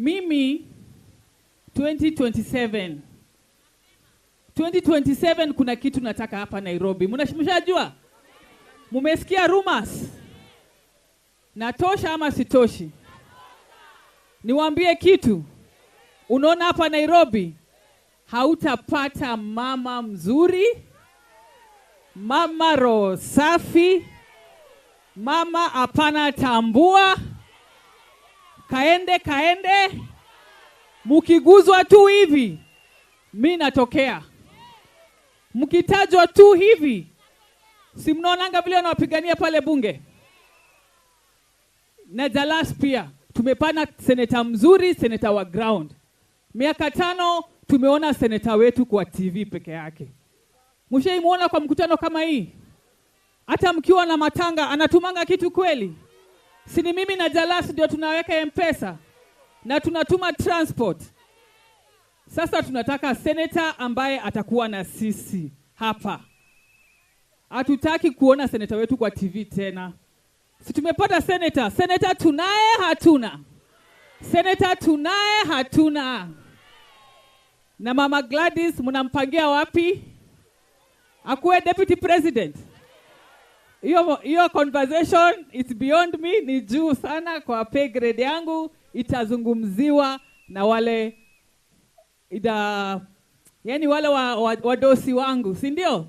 Mimi 2027 kuna kitu nataka hapa Nairobi. Mnashajua? Mumesikia rumors? Natosha ama sitoshi? Niwaambie kitu. Unaona hapa Nairobi hautapata mama mzuri, mama roho safi, mama hapana tambua, kaende, mukiguzwa tu hivi, mimi natokea. Mkitajwa tu hivi, si mnaonanga vile wanapigania pale bunge? Na Dallas pia, tumepana seneta mzuri, seneta wa ground. Miaka 5 tumeona seneta wetu kwa TV peke yake. Mshaimuona kwa mkutano kama hii? Hata mkiwa na matanga, anatumanga kitu kweli? Si ni mimi na Dallas ndio tunaweka M-Pesa na tunatuma transport. Sasa tunataka seneta ambaye atakuwa na sisi hapa. Hatutaki kuona seneta wetu kwa TV tena. Si tumepata seneta. Seneta tunaye hatuna. Seneta tunaye hatuna. Na Mama Gladys mnampangia wapi? Akuwe deputy president. Hiyo conversation it's beyond me, ni juu sana kwa pay grade yangu. Itazungumziwa na wale yani wale wadosi wangu, si ndio?